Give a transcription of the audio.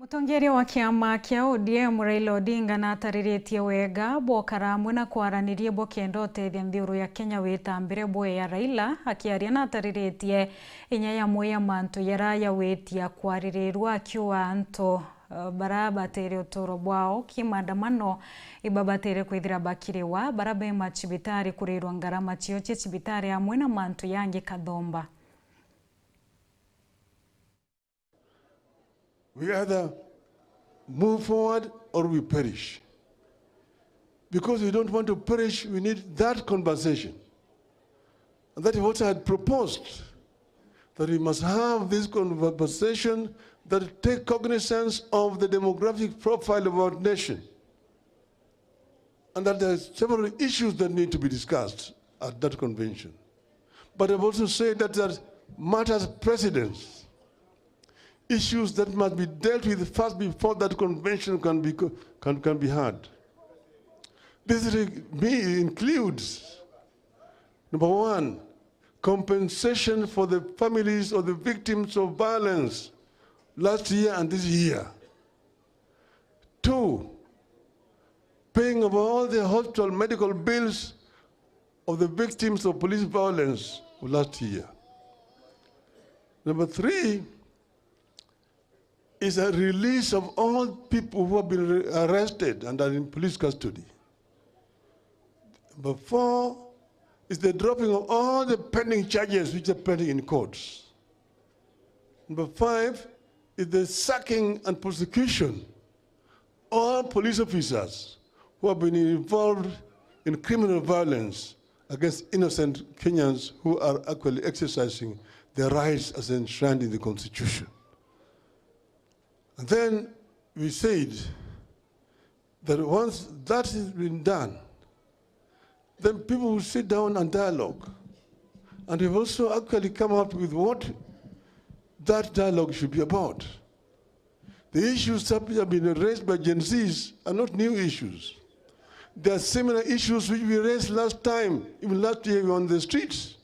Mũtongoria wa kĩama kĩa ODM Raila Odinga natarĩrĩtie wega bokara hamwe na kwaranirie bokenda ũteithia nthĩũrũ ya Kenya wĩtambĩre boe ya Raila akĩaria natarĩrĩtie inya yamwe ya mantu yarayawĩtia kwarĩrĩrwo akiuga anto barabatĩre ũtũro bwao kĩmaandamano ibabatĩre kwithira bakiriwa barabe machibitari kurirwa ngarama cio cia chibitari hamwe na mantu yangi KATHUMBA. We either move forward or we perish. Because we don't want to perish, we need that conversation. And that is what I had proposed, that we must have this conversation that take cognizance of the demographic profile of our nation. And that there are several issues that need to be discussed at that convention. But I've also said that there matters precedence. Issues that must be dealt with first before that convention can be had. This includes, number one, compensation for the families of the victims of violence last year and this year. Two, paying of all the hospital medical bills of the victims of police violence last year. Number three, is a release of all people who have been arrested and are in police custody. Number four is the dropping of all the pending charges which are pending in courts. Number five is the sacking and prosecution of all police officers who have been involved in criminal violence against innocent Kenyans who are actually exercising their rights as enshrined in the Constitution. And then we said that once that has been done, then people will sit down and dialogue. And we've also actually come up with what that dialogue should be about. The issues that have been raised by Gen Zs are not new issues. There are similar issues which we raised last time, even last year we were on the streets.